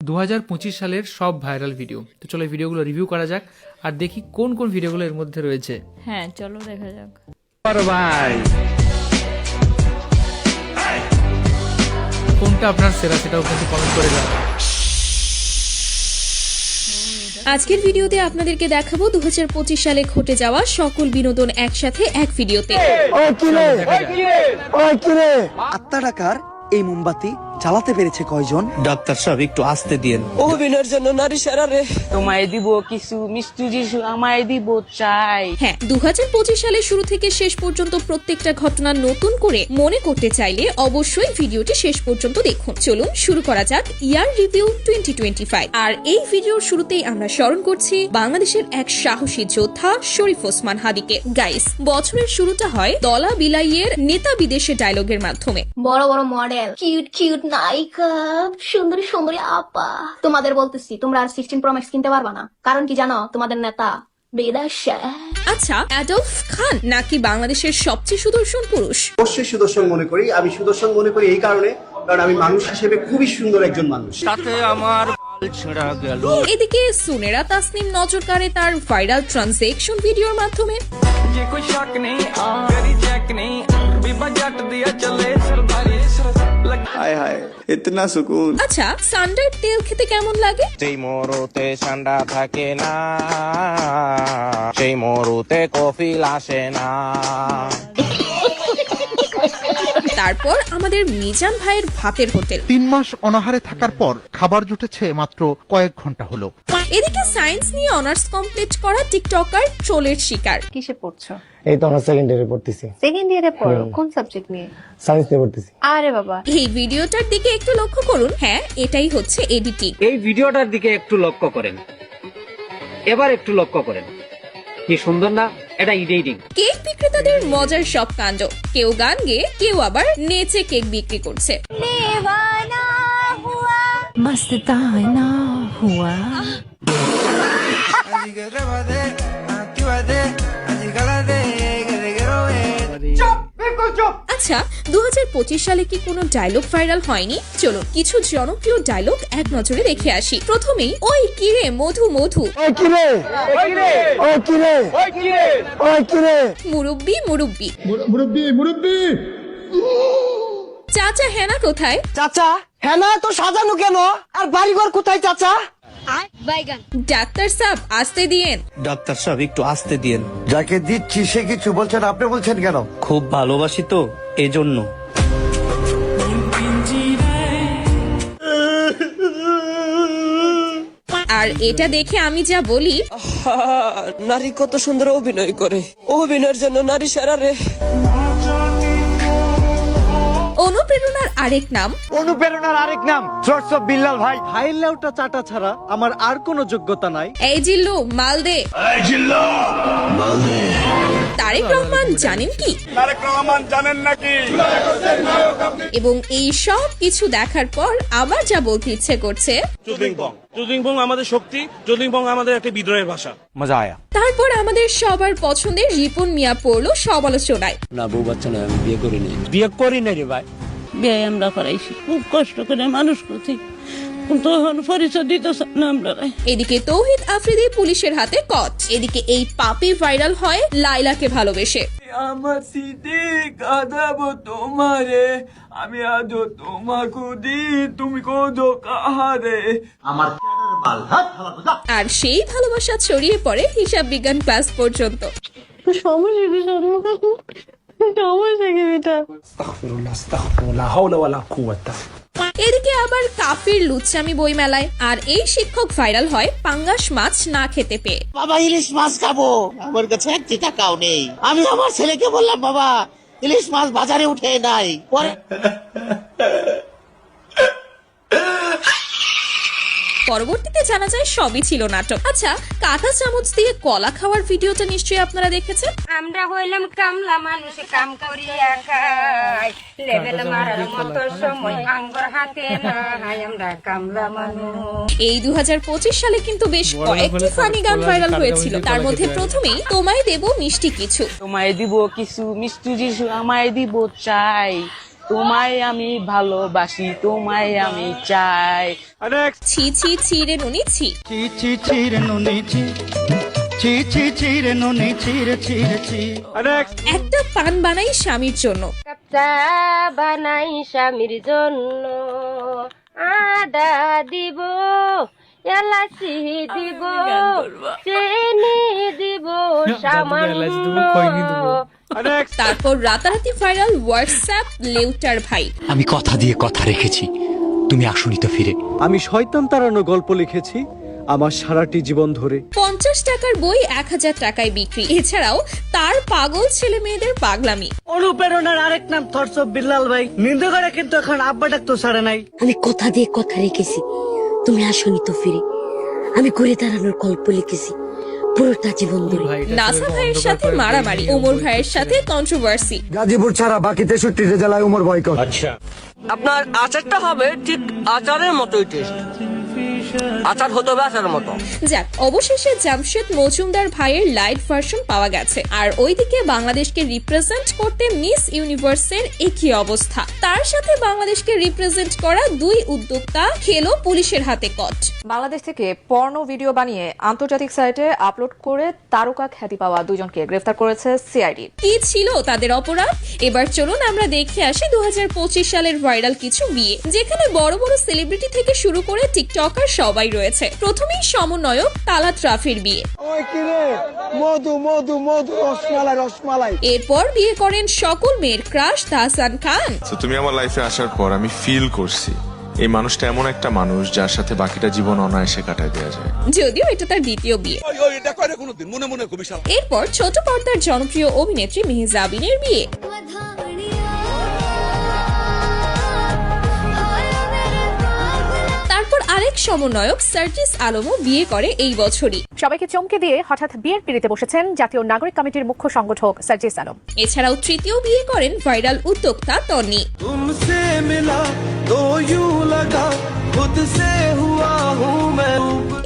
2025 সালের সব viral video. তো চলো এই ভিডিওগুলো রিভিউ করা যাক আর দেখি কোন কোন ভিডিওগুলো এর মধ্যে রয়েছে। হ্যাঁ চলো দেখা যাক। ভাই কোনটা আপনার সেরা সেটাও কিন্তু কমেন্ট করে যাও। আজকের ভিডিওতে আপনাদেরকে দেখাবো 2025 সালে ঘটে যাওয়া সকল বিনোদন একসাথে এক ভিডিওতে। আত্মা টাকার এই মোমবাতি জ্বালাতে পেরেছে কয়জন? ডাক্তার সাহেব একটু আসতে দিয়েন। অভিনয়ের জন্য নারী সেরা রে। তোমায় দিব কিছু মিষ্টি যিশু আমায় দিব চাই। হ্যাঁ 2025 সালের শুরু থেকে শেষ পর্যন্ত প্রত্যেকটা ঘটনা নতুন করে মনে করতে চাইলে অবশ্যই ভিডিওটি শেষ পর্যন্ত দেখুন। চলুন শুরু করা যাক ইয়ার রিভিউ 2025। আর এই ভিডিওর শুরুতেই আমরা স্মরণ করছি বাংলাদেশের এক সাহসী যোদ্ধা শরীফ ওসমান হাদিকে। গাইস, বছরের শুরুটা হয় দলা বিলাইয়ের নেতা বিদেশে ডায়লগের মাধ্যমে। বড় বড় মডেল, কিউট কিউট নায়িকা, সুন্দরী সুন্দরী আপা, তোমাদের বলতেছি তোমরা আর 16 প্রো ম্যাক্স কিনতে পারবা না। কারণ কি জানো? তোমাদের নেতা বিদেশে। আচ্ছা, অ্যাডলফ খান নাকি বাংলাদেশের সবচেয়ে সুদর্শন পুরুষ? অবশ্যই সুদর্শন মনে করি। আমি সুদর্শন মনে করি এই কারণে, কারণ আমি মানুষ হিসেবে খুবই সুন্দর একজন মানুষ। তাতে আমার ছেঁড়া গেল। এদিকে সুনেরা তাসনিম নজর কাড়ে তার ভাইরাল ট্রানজ্যাকশন ভিডিওর মাধ্যমে। হায় হায় ইতনা সুকুন। আচ্ছা, সান্ডার তেল খেতে কেমন লাগে? সেই মরুতে ঠান্ডা থাকে না, সেই মরুতে কফি আসে না। তারপর আমাদের মিজান ভাইয়ের ভাতের হোটেল। 3 মাস অনাহারে থাকার পর খাবার জুটেছে মাত্র কয়েক ঘন্টা হলো। এদিকে সায়েন্স নিয়ে অনার্স কমপ্লিট করা টিকটকার ট্রোলের শিকার। কিসে পড়ছো? এই তো আমরা সেকেন্ড ইয়ারে পড়তেছি। সেকেন্ড ইয়ারে পড়ো? কোন সাবজেক্ট নিয়ে? সায়েন্স নিয়ে পড়তেছি। আরে বাবা, এই ভিডিওটার দিকে একটু লক্ষ্য করুন। হ্যাঁ, এটাই হচ্ছে এডিটিং। এই ভিডিওটার দিকে একটু লক্ষ্য করেন, এবার একটু লক্ষ্য করেন। কি সুন্দর না? এটা এডিটিং। কেক বিক্রেতাদের মজার সব কাণ্ড। কেউ গান গেয়ে, কেউ আবার নেচে কেক বিক্রি করছে। মস্তানা হুয়া। আচ্ছা, 2025 সালে কি কোনো ডায়লগ ভাইরাল হয়নি? চলো কিছু জনপ্রিয় ডায়লগ এক নজরে দেখে আসি। প্রথমেই, ওই কিরে মধু মধু, মুরব্বি মুরব্বি, চাচা হেনা কোথায়? চাচা হ্যাঁ না তো সাজানো কেন? আর বাড়িঘর কোথায় চাচা? ডাক্তার সাহেব আসতে দিয়েন। ডাক্তার সাহেব একটু আসতে দিয়েন। যাকে দিচ্ছি সে কিছু বলছেন, আপনি বলছেন কেন? খুব ভালোবাসি তো এজন্য। আর এটা দেখে আমি যা বলি, নারী কত সুন্দর অভিনয় করে। অভিনয়ের জন্য নারী সেরা রে। অনুপ্রেরণার আরেক নাম। অনুপ্রেরণার আরেক নাম শর্টস অফ বিল্লাল ভাই। ভাই লেউটা চাটা ছাড়া আমার আর কোনো যোগ্যতা নাই। এই জিল্লু মালদে। তারেক রহমান জানেন কি? তারেক রহমান জানেন নাকি? এবং এই সব কিছু দেখার পর আবার যা বলতে ইচ্ছে করছে, চুদলিংপং আমাদের শক্তি, চুদলিংপং আমাদের একটা বিদ্রোহের ভাষা। মজা আয়া। তারপর আমাদের সবার পছন্দের রিপন মিয়া পড়লো সমালোচনায়। না বউ বাচ্চা নয়, আমি বিয়ে করি নাই। বিয়ে করি না রে ভাই। বিয়ে আমরা করাইছি, খুব কষ্ট করে মানুষ করছি, কিন্তু এখন পরিচয় দিতেছে না আমরা। এদিকে তৌহিদ আফ্রিদি পুলিশের হাতে কট। এদিকে এই পাপি ভাইরাল হয় লাইলাকে ভালোবেসে। আমার সিটি কাঁদাবো তোমারে, আমি আজও তোমাকে দি, তুমি কোদো কাহারে। আমার আর সেই ভালোবাসা ছড়িয়ে পড়ে হিসাব বিজ্ঞান ক্লাস পর্যন্ত। সমস্যা কি? সমস্যা কি এটা? এদিকে আবার কাফির লুচ্চামি বই মেলায়। আর এই শিক্ষক ভাইরাল হয় পাঙ্গাস মাছ না খেতে পেয়ে। বাবা ইলিশ মাছ খাবো, আমার কাছে 1 টাকাও নেই। আমি আমার ছেলেকে বললাম, বাবা ইলিশ মাছ বাজারে উঠে নাই। পরে পরবর্তীতে জানা যায় সবই ছিল নাটক। আচ্ছা, কাঁটা চামচ দিয়ে কলা খাওয়ার ভিডিওটা নিশ্চয়ই আপনারা দেখেছেন। আমরা হইলাম কামলা মানুষ, কাম করিয়া খাই, লেভেল মারার মতো সময় আঙ্গুর হাতে নাই, আমরা কামলা মানুষ। এই 2025 সালে কিন্তু বেশ কয়েকটি ফানি গান ভাইরাল হয়েছিল। তার মধ্যে প্রথমেই তোমায় দেব মিষ্টি কিছু। তোমায় দিব কিছু মিষ্টি যিশু আমায় দিব চাই। তোমায় আমি ভালোবাসি, তোমায় আমি চাই। ছি ছি ছি রে নুনি ছি। ছি ছি ছি রে নুনি ছি, ছি ছি ছি রে নুনি ছি রে ছি রে ছি। একটা পান বানাই স্বামীর জন্য, চা বানাই স্বামীর জন্য, আদা দিব, এলাচি দিব, চিনি দিব সামান্য। তারপর রাতারাতি ভাইরাল হোয়াটসঅ্যাপ লেউটার ভাই। আমি কথা দিয়ে কথা রেখেছি, তুমি আসনি তো ফিরে। আমি শয়তান তাড়ানো গল্প লিখেছি আমার সারাটি জীবন ধরে। 50 টাকার বই 1000 টাকায় বিক্রি। এছাড়াও তার পাগল ছেলে মেয়েদের পাগলামি। অনুপ্রেরণার আরেক নাম থটস অফ বিল্লাল ভাই। নিন্দে করে কিন্তু এখন আব্বা ডাক তো ছাড়ে নাই। আমি কথা দিয়ে কথা রেখেছি, তুমি আসনি তো ফিরে। আমি ঘুরে দাঁড়ানোর গল্প লিখেছি পুরোটা জীবন ধরে। নাসা ভাইয়ের সাথে মারামারি, ওমর ভাইয়ের সাথে কন্ট্রোভার্সি। গাজীপুর ছাড়া বাকি 63 জেলায় উমর বয়কট। আচ্ছা, আপনার আচারটা হবে ঠিক আচারের মতোই টেস্ট। আচার হতে হবে আচারের মতো। যাক, অবশেষে জামশেদ মজুমদার ভাইয়ের লাইট ভার্সন পাওয়া গেছে। আর ওইদিকে বাংলাদেশকে রিপ্রেজেন্ট করতে মিস ইউনিভার্সের একই অবস্থা। তার সাথে বাংলাদেশকে রিপ্রেজেন্ট করা দুই উদ্যোক্তা খেলো পুলিশের হাতে কট। বাংলাদেশ থেকে পর্নো ভিডিও বানিয়ে আন্তর্জাতিক সাইটে আপলোড করে তারকা খ্যাতি পাওয়া দুজনকে গ্রেফতার করেছে সিআইডি। কি ছিল তাদের অপরাধ? এবার চলুন আমরা দেখে আসি 2025 সালের ভাইরাল কিছু বিয়ে, যেখানে বড় বড় সেলিব্রিটি থেকে শুরু করে টিকটকার সবাই রয়েছে। প্রথমেই সমন্বয়ক তালাত রাফির বিয়ে। মধু মধু মধু রসমালাই রসমালাই। এরপর বিয়ে করেন সকল মেয়ের ক্রাশ তাহসান খান। তুমি আমার লাইফে আসার পর আমি ফিল করছি এই মানুষটা এমন একটা মানুষ যার সাথে বাকিটা জীবন অনায়াসে কাটায় দেওয়া যায়। যদিও এটা তার দ্বিতীয় বিয়ে। এরপর ছোট পর্দার জনপ্রিয় অভিনেত্রী মেহজাবিনের বিয়ে। তারপর আরেক সমন্বয়ক সার্জিস আলমও বিয়ে করে এই বছরই। সবাইকে চমকে দিয়ে হঠাৎ বিয়ের পিড়িতে বসেছেন জাতীয় নাগরিক কমিটির মুখ্য সংগঠক সার্জিস আলম। এছাড়াও তৃতীয় বিয়ে করেন ভাইরাল উদ্যোক্তা Tonni.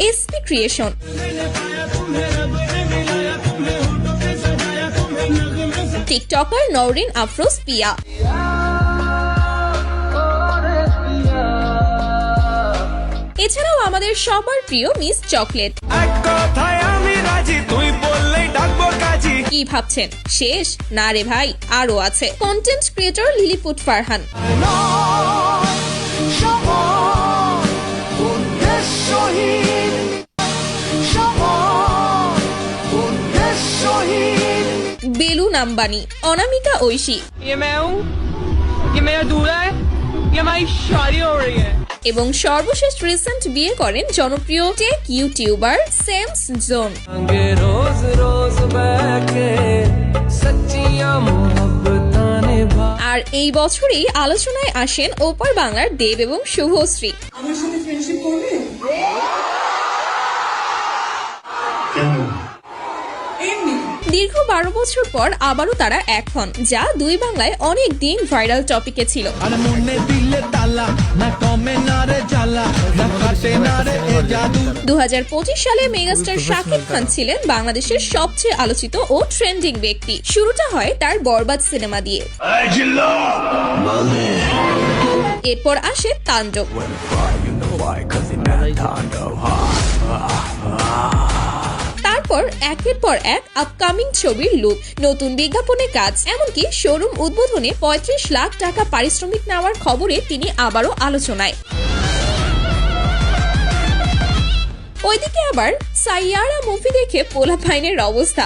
SP creation, TikToker Nowrin Afroz Piya, এছাড়াও আমাদের সবার প্রিয় মিস চকলেট। কি ভাবছেন শেষ? না রে ভাই, আরো আছে। Content creator Lilliput Farhan, balloon Ambani, Anamika Oishi এবং সর্বশেষ রিসেন্ট বিয়ে করেন জনপ্রিয় টেক ইউটিউবার সেমস জোন। আর এই বছরই আলোচনায় আসেন ওপার বাংলার দেব এবং শুভশ্রী। দীর্ঘ 12 বছর পর আবারও তারা এক হন, যা দুই বাংলায় অনেক দিন ভাইরাল টপিকে ছিল। 2025 সালে মেগাস্টার শাকিব খান ছিলেন বাংলাদেশের সবচেয়ে আলোচিত ও ট্রেন্ডিং ব্যক্তি। শুরুটা হয় তার বরবাদ সিনেমা দিয়ে। এরপর আসে তাণ্ডব। তারপর একের পর এক আপকামিং ছবির লুক, নতুন বিজ্ঞাপনে কাজ, এমনকি শোরুম উদ্বোধনে 35 লাখ টাকা পারিশ্রমিক নেওয়ার খবরে তিনি আবারও আলোচনায়। ওইদিকে আবার সাইয়ারা মুভি দেখে পোলাপাইনের অবস্থা।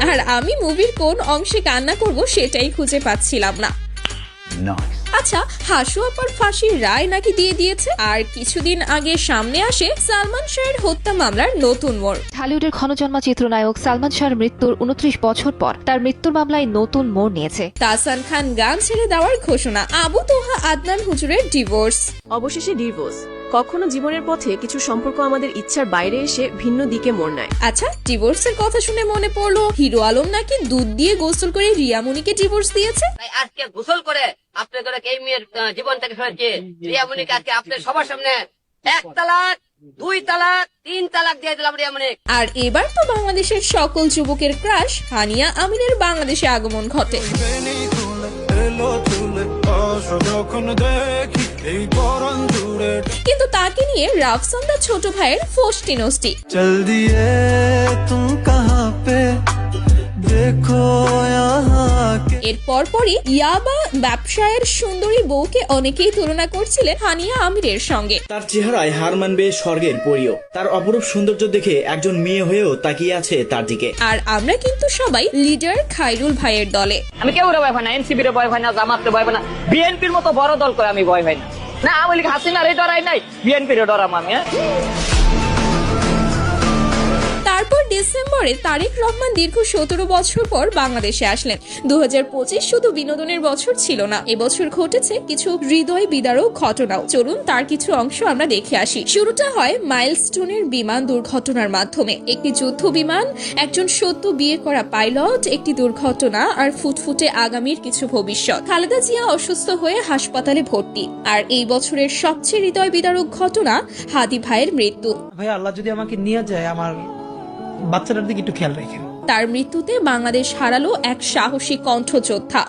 আর আমি মুভির কোন অংশে কান্না করব সেটাই খুঁজে পাচ্ছিলাম না। আচ্ছা, হাসু আপার ফাঁসির রায় নাকি দিয়ে দিয়েছে। আর কিছুদিন আগে সামনে আসে সালমান শাহের হত্যা মামলার নতুন মোড়। ঢালিউডের ক্ষণজন্মা চিত্রনায়ক সালমান শাহের মৃত্যুর 29 বছর পর তার মৃত্যুর মামলায় নতুন মোড় নিয়েছে। তাহসান খান গান ছেড়ে দেওয়ার ঘোষণা, আবু তোহা আদনান হুজুরের ডিভোর্স। অবশেষে ডিভোর্স। কখনো জীবনের পথে কিছু সম্পর্ক আমাদের ইচ্ছার বাইরে এসে ভিন্ন দিকে মোড় নেয়। আচ্ছা, ডিভোর্সের কথা শুনে মনে পড়লো হিরো আলম নাকি দুধ দিয়ে গোসল করে রিয়ামণিকে ডিভোর্স দিয়েছে। আজকে গোসল করে আপনাদের এই মেয়ের জীবন থেকে সরেছে রিয়ামণিকে আজকে আপনার সবার সামনে 1 তালাক 2 তালাক 3 তালাক দিয়ে দিলাম রে মানে। আর এবার তো বাংলাদেশের সকল যুবকের ক্রাশ হানিয়া আমিনের বাংলাদেশে আগমন ঘটে। কিন্তু তাকে নিয়ে রাফসানদার ছোট ভাইয়ের ফষ্টি নষ্টি। চল দিয়ে তুম কাহাঁ পে দেখো এর পরপরই ইয়াবা ব্যবসায়ের সুন্দরী বউকে অনেকেই তুলনা করছিলেন হানিয়া আমিরের সঙ্গে। তার চেহারায় হার মানবে স্বর্গের পরীও। তার অপরূপ সৌন্দর্য দেখে একজন মেয়ে হয়েও তাকিয়ে আছে তার দিকে। আর আমরা কিন্তু সবাই লিডার খায়রুল ভাইয়ের দলে। আমি কেউ ভয় পাই না, এনসিপির ভয় পাই না, জামাতের ভয় পাই না, বিএনপির মতো বড় দল করে আমি ভয় পাই না। না আওয়ামী লীগ হাসিনার এই ডরাই নাই, বিএনপির ডরাম আমি। তারপর ডিসেম্বরে তারেক রহমান দীর্ঘ 17 বছর পর বাংলাদেশে আসলেন। 2025 শুধু বিনোদনের বছর ছিল না, এবছর ঘটেছে কিছু হৃদয় বিদারক ঘটনাও। চলুন তার কিছু অংশ আমরা দেখে আসি। শুরুটা হয় মাইলস্টোনের বিমান দুর্ঘটনার মাধ্যমে। একটি যুদ্ধ বিমান, একজন সদ্য বিয়ে করা পাইলট, একটি দুর্ঘটনা আর ফুটফুটে আগামীর কিছু ভবিষ্যৎ। খালেদা জিয়া অসুস্থ হয়ে হাসপাতালে ভর্তি। আর এই বছরের সবচেয়ে হৃদয় বিদারক ঘটনা হাদি ভাইয়ের মৃত্যু। ভাই আল্লাহ যদি আমাকে নিয়ে যায়, আমার বাচ্চাটার দিকে একটু খেয়াল রাখেন। তার মৃত্যুতে বাংলাদেশ হারালো এক সাহসী কণ্ঠযোদ্ধা।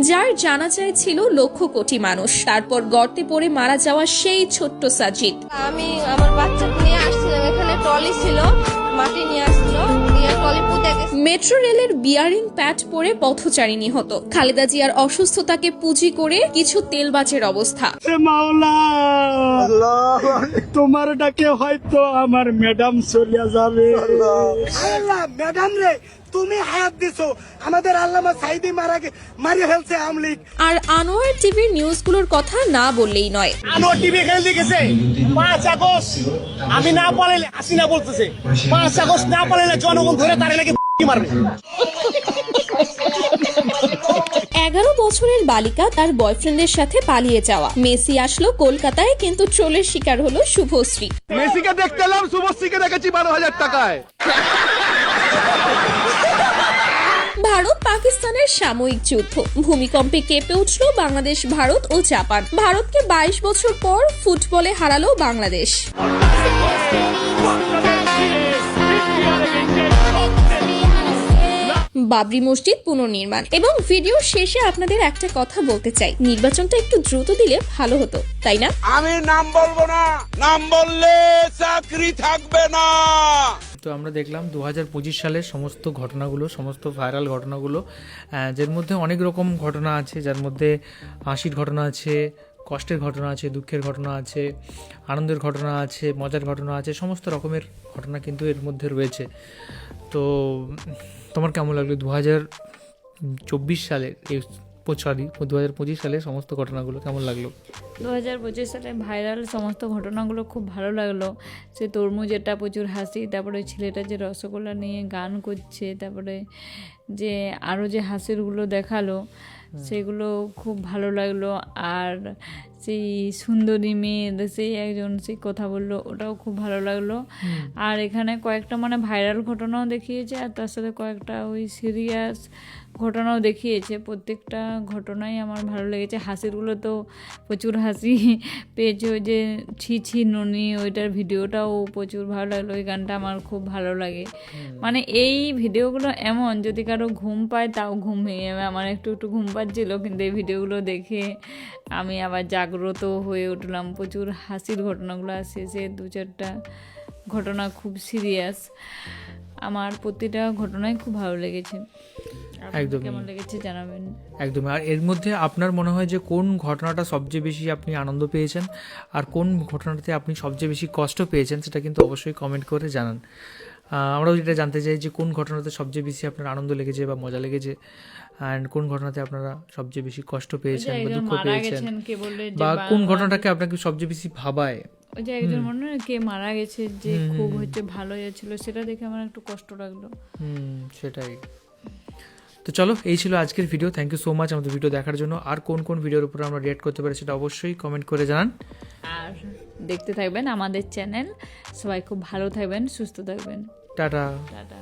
যার জানাজায় ছিল লক্ষ কোটি মানুষ। তারপর গর্তে পড়ে মারা যাওয়া সেই ছোট্ট সাজিদ। আমি আমার বাচ্চা নিয়ে আসছিলাম, এখানে ট্রলি ছিল, মাটি নিয়ে আসলো, মেট্রো রেলের বিয়ারিং প্যাড পরে পথচারী নিহত। খালেদা জিয়ার অসুস্থতাকে পুঁজি করে কিছু তেলবাজের অবস্থা। তোমার ডাকে হয়তো আমার ম্যাডাম চলে যাবে। ম্যাডাম রে, তুমি হায়াত দিছো, আমাদের আল্লামা সাইদি মারি ফেলছে আমলিক। আর আনোয়ার টিভির নিউজগুলোর কথা না বললেই নয়। আনোয়ার টিভি খেলতে গেছে 5 আগস্ট, আমি না পারলে হাসিনা বলতেছে 5 আগস্ট না পারলে জনগণ ধরে তারে নাকি মারবে। 11 বছরের বালিকা তার বয়ফ্রেন্ডের সাথে পালিয়ে যাওয়া। মেসি আসলো কলকাতায়, কিন্তু ট্রোলের শিকার হলো শুভশ্রী। মেসিকে দেখতে এলাম, শুভশ্রীকে দেখেছি 12,000 টাকায়। ভারত পাকিস্তানের সাময়িক যুদ্ধ, ভূমিকম্পে কেঁপে উঠল বাংলাদেশ, ভারত ও জাপান। ভারতকে 22 বছর পর ফুটবলে হারালো বাংলাদেশ। বাবরি মসজিদ পুনর্নির্মাণ। এবং ভিডিওর শেষে আপনাদের একটা কথা বলতে চাই, নির্বাচনটা একটু দ্রুত দিলে ভালো হতো, তাই না? আমি নাম বলবো না, নাম বললে চাকরি থাকবে না। তো আমরা দেখলাম 2025 সালের সমস্ত ঘটনাগুলো, সমস্ত ভাইরাল ঘটনাগুলো, যার মধ্যে অনেক রকম ঘটনা আছে, যার মধ্যে হাসির ঘটনা আছে, কষ্টের ঘটনা আছে, দুঃখের ঘটনা আছে, আনন্দের ঘটনা আছে, মজার ঘটনা আছে, সমস্ত রকমের ঘটনা কিন্তু এর মধ্যে রয়েছে। তো তোমার কেমন লাগলো 2024 সালের 2025 সালের সমস্ত ঘটনাগুলো কেমন লাগলো? 2025 সালে ভাইরাল সমস্ত ঘটনাগুলো খুব ভালো লাগলো। সে তরমুজেরটা প্রচুর হাসি, তারপরে ছেলেটা যে রসগোল্লা নিয়ে গান করছে, তারপরে যে আরও যে হাসিরগুলো দেখালো সেগুলো খুব ভালো লাগলো। আর সেই সুন্দরী মেয়ের সেই একজন সেই কথা বললো, ওটাও খুব ভালো লাগলো। আর এখানে কয়েকটা মানে ভাইরাল ঘটনাও দেখিয়েছে, আর তার সাথে কয়েকটা ওই সিরিয়াস ঘটনাও দেখিয়েছে। প্রত্যেকটা ঘটনাই আমার ভালো লেগেছে। হাসিরগুলো তো প্রচুর হাসি পেয়েছে। ওই যে ছি ননি, ওইটার ভিডিওটাও প্রচুর ভালো লাগলো। ওই গানটা আমার খুব ভালো লাগে। মানে এই ভিডিওগুলো এমন, যদি কারো ঘুম পায় তাও ঘুম ভেঙে যাবে। আমার একটু ঘুম পাচ্ছিল, কিন্তু এই ভিডিওগুলো দেখে আমি আবার জাগ্রত হয়ে উঠলাম। প্রচুর হাসির ঘটনাগুলো আসছে, সে 2-4টা ঘটনা খুব সিরিয়াস। আমার প্রতিটা ঘটনাই খুব ভালো লেগেছে। একদম কেমন লেগেছে জানাবেন। একদম। আর এর মধ্যে আপনার মনে হয় যে কোন ঘটনাটা সবচেয়ে বেশি আপনি আনন্দ পেয়েছেন আর কোন ঘটনাটাতে আপনি সবচেয়ে বেশি কষ্ট পেয়েছেন, সেটা কিন্তু অবশ্যই কমেন্ট করে জানান। আমরাও যেটা জানতে চাই যে কোন ঘটনাতে সবচেয়ে বেশি আপনার আনন্দ লেগেছে বা মজা লেগেছে, অ্যান্ড কোন ঘটনাতে আপনারা সবচেয়ে বেশি কষ্ট পেয়েছেন বা দুঃখ পেয়েছেন, বা কোন ঘটনাটাকে আপনাকে সবচেয়ে বেশি ভাবায়। ওই যে একজন মনে হয় কে মারা গেছে, যে খুব ভালো ছিল, সেটা দেখে আমার একটু কষ্ট লাগলো। সেটাই। তো চলো, এই ছিল আজকের video. Thank you so much আমাদের ভিডিও দেখার জন্য। আর কোন কোন ভিডিওর উপর আমরা রিঅ্যাক্ট করতে পারি সেটা অবশ্যই কমেন্ট করে জানান। আর দেখতে থাকবেন আমাদের চ্যানেল। সবাই খুব ভালো থাকবেন, সুস্থ থাকবেন। টাটা। টাটা।